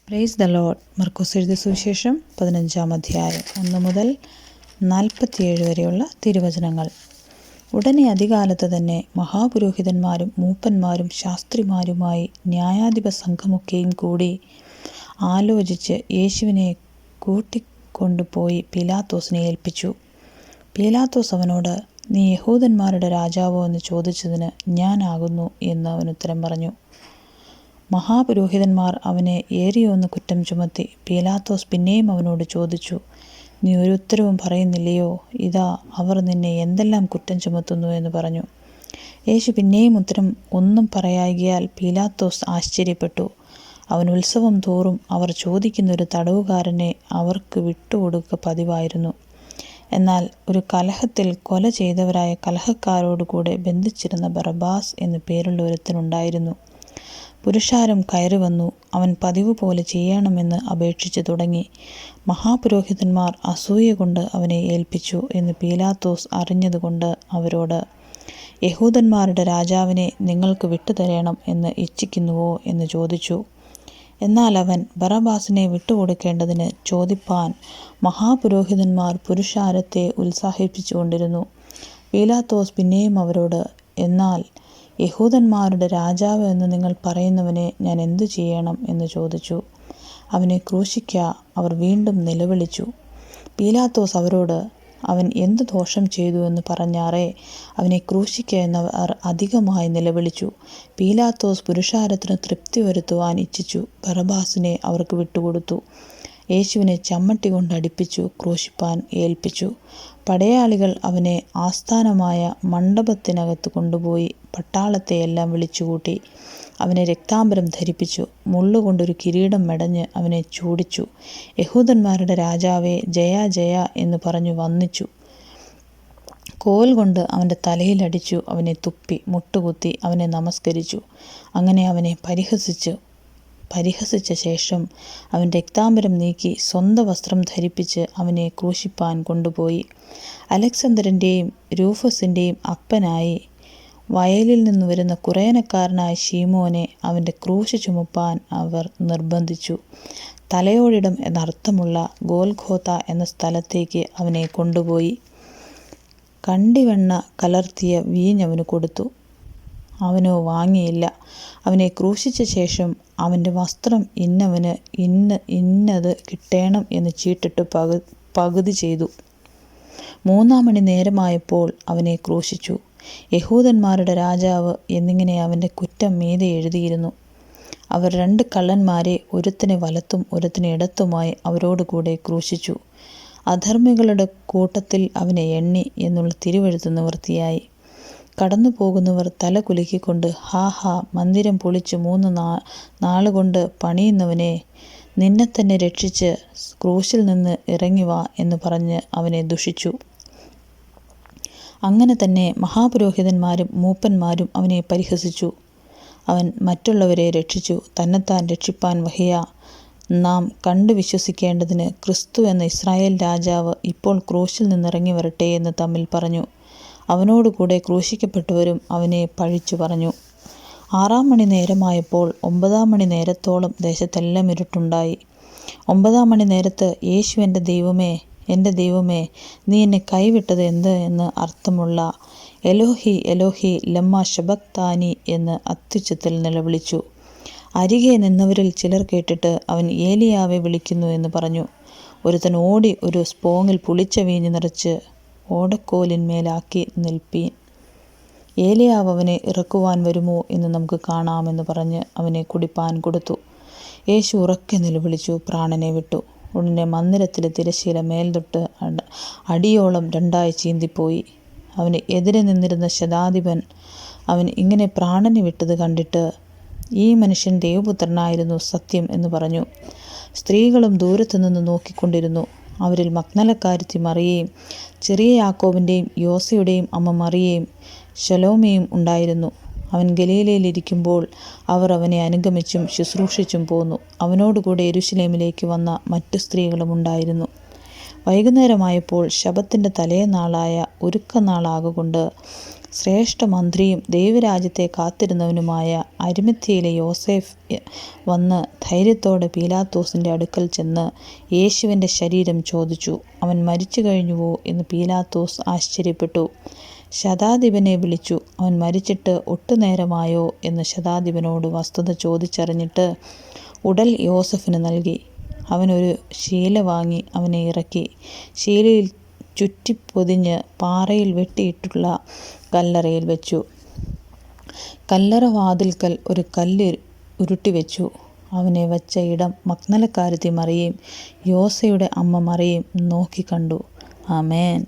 Praise the Lord. മർക്കോസ് എഴുതിയ സുവിശേഷം 15-ാം അധ്യായം 1 മുതൽ 47 വരെയുള്ള തിരുവചനങ്ങൾ. ഉടനെ അതികാലത്ത് തന്നെ മഹാപുരോഹിതന്മാരും മൂപ്പന്മാരും ശാസ്ത്രിമാരുമായി ന്യായാധിപ സംഘമൊക്കെയും കൂടി ആലോചിച്ച് യേശുവിനെ കൂട്ടിക്കൊണ്ടുപോയി പീലാത്തോസിനെ ഏൽപ്പിച്ചു. പീലാത്തോസ് അവനോട്, നീ യഹൂദന്മാരുടെ രാജാവോ എന്ന് ചോദിച്ചതിന് ഞാനാകുന്നു എന്ന് അവൻ ഉത്തരം പറഞ്ഞു. മഹാപുരോഹിതന്മാർ അവനെ ഏറിയൊന്ന് കുറ്റം ചുമത്തി. പീലാത്തോസ് പിന്നെയും അവനോട് ചോദിച്ചു, നീ ഒരു ഉത്തരവും പറയുന്നില്ലയോ? ഇതാ അവർ നിന്നെ എന്തെല്ലാം കുറ്റം ചുമത്തുന്നു എന്ന് പറഞ്ഞു. യേശു പിന്നെയും ഉത്തരം ഒന്നും പറയായ്കയാൽ പീലാത്തോസ് ആശ്ചര്യപ്പെട്ടു. അവൻ ഉത്സവം തോറും അവർ ചോദിക്കുന്നൊരു തടവുകാരനെ അവർക്ക് വിട്ടുകൊടുക്കുക പതിവായിരുന്നു. എന്നാൽ ഒരു കലഹത്തിൽ കൊല ചെയ്തവരായ കലഹക്കാരോടുകൂടെ ബന്ധിച്ചിരുന്ന ബറബ്ബാസ് എന്നു പേരുള്ള ഒരുത്തനുണ്ടായിരുന്നു. പുരുഷാരം കയറി വന്നു. അവൻ പതിവ് പോലെ ചെയ്യണമെന്ന് അപേക്ഷിച്ചു തുടങ്ങി. മഹാപുരോഹിതന്മാർ അസൂയ കൊണ്ട് അവനെ ഏൽപ്പിച്ചു എന്ന് പീലാത്തോസ് അറിഞ്ഞതുകൊണ്ട് അവരോട്, യഹൂദന്മാരുടെ രാജാവിനെ നിങ്ങൾക്ക് വിട്ടുതരണം എന്ന് ഇച്ഛിക്കുന്നുവോ എന്ന് ചോദിച്ചു. എന്നാൽ അവൻ ബറബ്ബാസിനെ വിട്ടുകൊടുക്കേണ്ടതിന് ചോദിപ്പാൻ മഹാപുരോഹിതന്മാർ പുരുഷാരത്തെ ഉത്സാഹിപ്പിച്ചുകൊണ്ടിരുന്നു. പീലാത്തോസ് പിന്നെയും അവരോട്, എന്നാൽ യഹൂദന്മാരുടെ രാജാവ് എന്ന് നിങ്ങൾ പറയുന്നവനെ ഞാൻ എന്തു ചെയ്യണം എന്ന് ചോദിച്ചു. അവനെ ക്രൂശിക്ക. അവർ വീണ്ടും നിലവിളിച്ചു. പീലാത്തോസ് അവരോട്, അവൻ എന്ത് ദോഷം ചെയ്തു എന്ന് പറഞ്ഞാറേ, അവനെ ക്രൂശിക്ക എന്നവർ അധികമായി നിലവിളിച്ചു. പീലാത്തോസ് പുരുഷാരത്തിന് തൃപ്തി വരുത്തുവാൻ ഇച്ഛിച്ചു ബറബ്ബാസിനെ അവർക്ക് വിട്ടുകൊടുത്തു. യേശുവിനെ ചമ്മട്ടി കൊണ്ട് അടിപ്പിച്ചു ക്രൂശിപ്പാൻ ഏൽപ്പിച്ചു. പടയാളികൾ അവനെ ആസ്ഥാനമായ മണ്ഡപത്തിനകത്ത് കൊണ്ടുപോയി പട്ടാളത്തെയെല്ലാം വിളിച്ചുകൂട്ടി. അവനെ രക്താംബരം ധരിപ്പിച്ചു. മുള്ളുകൊണ്ടൊരു കിരീടം മെടഞ്ഞ് അവനെ ചൂടിച്ചു. യഹൂദന്മാരുടെ രാജാവേ, ജയ ജയ എന്ന് പറഞ്ഞു വന്ദിച്ചു. കോൽ കൊണ്ട് അവൻ്റെ തലയിലടിച്ചു. അവനെ തുപ്പി മുട്ടുകുത്തി അവനെ നമസ്കരിച്ചു. അങ്ങനെ അവനെ പരിഹസിച്ച ശേഷം അവൻ രക്താംബരം നീക്കി സ്വന്തം വസ്ത്രം ധരിപ്പിച്ച് അവനെ ക്രൂശിപ്പാൻ കൊണ്ടുപോയി. അലക്സണ്ടറിൻ്റെയും രൂഫസിൻ്റെയും അപ്പനായി വയലിൽ നിന്ന് വരുന്ന കുറേനക്കാരനായ ശീമോനെ അവൻ്റെ ക്രൂശ് ചുമപ്പാൻ അവർ നിർബന്ധിച്ചു. തലയോടിടം എന്നർത്ഥമുള്ള ഗോൽഗോഥ എന്ന സ്ഥലത്തേക്ക് അവനെ കൊണ്ടുപോയി. കണ്ടിവെണ്ണ കലർത്തിയ വീഞ്ഞവന് കൊടുത്തു. അവനോ വാങ്ങിയില്ല. അവനെ ക്രൂശിച്ച ശേഷം അവൻ്റെ വസ്ത്രം ഇന്നവന് ഇന്നത് കിട്ടേണം എന്ന് ചീട്ടിട്ട് പകുതി ചെയ്തു. 3-ാം മണി നേരമായപ്പോൾ അവനെ ക്രൂശിച്ചു. യഹൂദന്മാരുടെ രാജാവ് എന്നിങ്ങനെ അവൻ്റെ കുറ്റം മീതെ എഴുതിയിരുന്നു. അവർ 2 കള്ളന്മാരെ ഒരുത്തനെ വലത്തും ഒരുത്തനെ ഇടത്തുമായി അവരോടുകൂടെ ക്രൂശിച്ചു. അധർമ്മികളുടെ കൂട്ടത്തിൽ അവനെ എണ്ണി എന്നുള്ള തിരുവെഴുത്ത് നിവൃത്തിയായി. കടന്നു പോകുന്നവർ തല കുലുക്കിക്കൊണ്ട്, ഹാ ഹാ, മന്ദിരം പൊളിച്ച് 3 നാളുകൊണ്ട് പണിയുന്നവനെ, നിന്നെ തന്നെ രക്ഷിച്ച് ക്രൂശിൽ നിന്ന് ഇറങ്ങി വാ എന്ന് പറഞ്ഞ് അവനെ ദുഷിച്ചു. അങ്ങനെ തന്നെ മഹാപുരോഹിതന്മാരും മൂപ്പന്മാരും അവനെ പരിഹസിച്ചു. അവൻ മറ്റുള്ളവരെ രക്ഷിച്ചു. തന്നെത്താൻ രക്ഷിപ്പാൻ വഹിയ നാം കണ്ടു വിശ്വസിക്കേണ്ടതിന് ക്രിസ്തു എന്ന ഇസ്രായേൽ രാജാവ് ഇപ്പോൾ ക്രൂശിൽ നിന്നിറങ്ങി വരട്ടെ എന്ന് തമ്മിൽ പറഞ്ഞു. അവനോടുകൂടെ ക്രൂശിക്കപ്പെട്ടവരും അവനെ പഴിച്ചു പറഞ്ഞു. 6-ാം മണി നേരമായപ്പോൾ 9-ാം മണി നേരത്തോളം ദേശത്തെല്ലാം ഇരുട്ടുണ്ടായി. 9-ാം മണി നേരത്ത് യേശു, എൻ്റെ ദൈവമേ, നീ എന്നെ കൈവിട്ടത് എന്ത് എന്ന് അർത്ഥമുള്ള എലോഹി എലോഹി ലമ്മ ശബക്താനി എന്ന് അത്യുച്ചത്തിൽ നിലവിളിച്ചു. അരികെ നിന്നവരിൽ ചിലർ കേട്ടിട്ട് അവൻ ഏലിയാവെ വിളിക്കുന്നു എന്ന് പറഞ്ഞു. ഒരുത്തൻ ഓടി ഒരു സ്പോങ്ങിൽ പുളിച്ച വീഞ്ഞ് നിറച്ച് ഓടക്കോലിന്മേലാക്കി നിൽപ്പീൻ, ഏലിയാവ് അവനെ ഇറക്കുവാൻ വരുമോ എന്ന് നമുക്ക് കാണാമെന്ന് പറഞ്ഞ് അവനെ കുടിപ്പാൻ കൊടുത്തു. യേശു ഉറക്കെ നിലവിളിച്ചു പ്രാണനെ വിട്ടു. ഉടനെ മന്ദിരത്തിലെ തിരശ്ശീല മേൽതൊട്ട് അടിയോളം 2ആയി ചീന്തിപ്പോയി. അവന് എതിരെ നിന്നിരുന്ന ശതാധിപൻ അവൻ ഇങ്ങനെ പ്രാണനെ വിട്ടത് കണ്ടിട്ട്, ഈ മനുഷ്യൻ ദൈവപുത്രനായിരുന്നു സത്യം എന്ന് പറഞ്ഞു. സ്ത്രീകളും ദൂരത്തു നിന്ന് നോക്കിക്കൊണ്ടിരുന്നു. അവരിൽ മഗ്ദലക്കാരത്തി മറിയയും ചെറിയ യാക്കോബിൻ്റെയും യോസയുടെയും അമ്മ മറിയയും ശലോമയും ഉണ്ടായിരുന്നു. അവൻ ഗലീലയിലിരിക്കുമ്പോൾ അവർ അവനെ അനുഗമിച്ചും ശുശ്രൂഷിച്ചും പോന്നു. അവനോടുകൂടെ യെരൂശലേമിലേക്ക് വന്ന മറ്റു സ്ത്രീകളും ഉണ്ടായിരുന്നു. വൈകുന്നേരമായപ്പോൾ ശബ്ബത്തിൻ്റെ തലേനാളായ ഒരുക്കനാളാകൊണ്ട് ശ്രേഷ്ഠ മന്ത്രിയും ദൈവരാജ്യത്തെ കാത്തിരുന്നവനുമായ അരിമത്ഥ്യയിലെ യോസേഫ് വന്ന് ധൈര്യത്തോടെ പീലാത്തോസിൻ്റെ അടുക്കൽ ചെന്ന് യേശുവിൻ്റെ ശരീരം ചോദിച്ചു. അവൻ മരിച്ചു കഴിഞ്ഞുവോ എന്ന് പീലാത്തോസ് ആശ്ചര്യപ്പെട്ടു. ശതാധിപനെ വിളിച്ചു. അവൻ മരിച്ചിട്ട് ഒട്ടുനേരമായോ എന്ന് ശതാധിപനോട് വസ്തുത ചോദിച്ചറിഞ്ഞിട്ട് ഉടൽ യോസഫിന് നൽകി. അവനൊരു ശീല വാങ്ങി അവനെ ഇറക്കി. ശീലയിൽ ചുറ്റിപ്പൊതിഞ്ഞ് പാറയിൽ വെട്ടിയിട്ടുള്ള കല്ലറയിൽ വെച്ചു. കല്ലറ വാതിൽക്കൽ ഒരു കല്ല് ഉരുട്ടിവെച്ചു. അവനെ വച്ച ഇടം മഗ്ദലക്കാരത്തി മറിയയും യോസയുടെ അമ്മ മറിയയും നോക്കിക്കണ്ടു. ആമേൻ.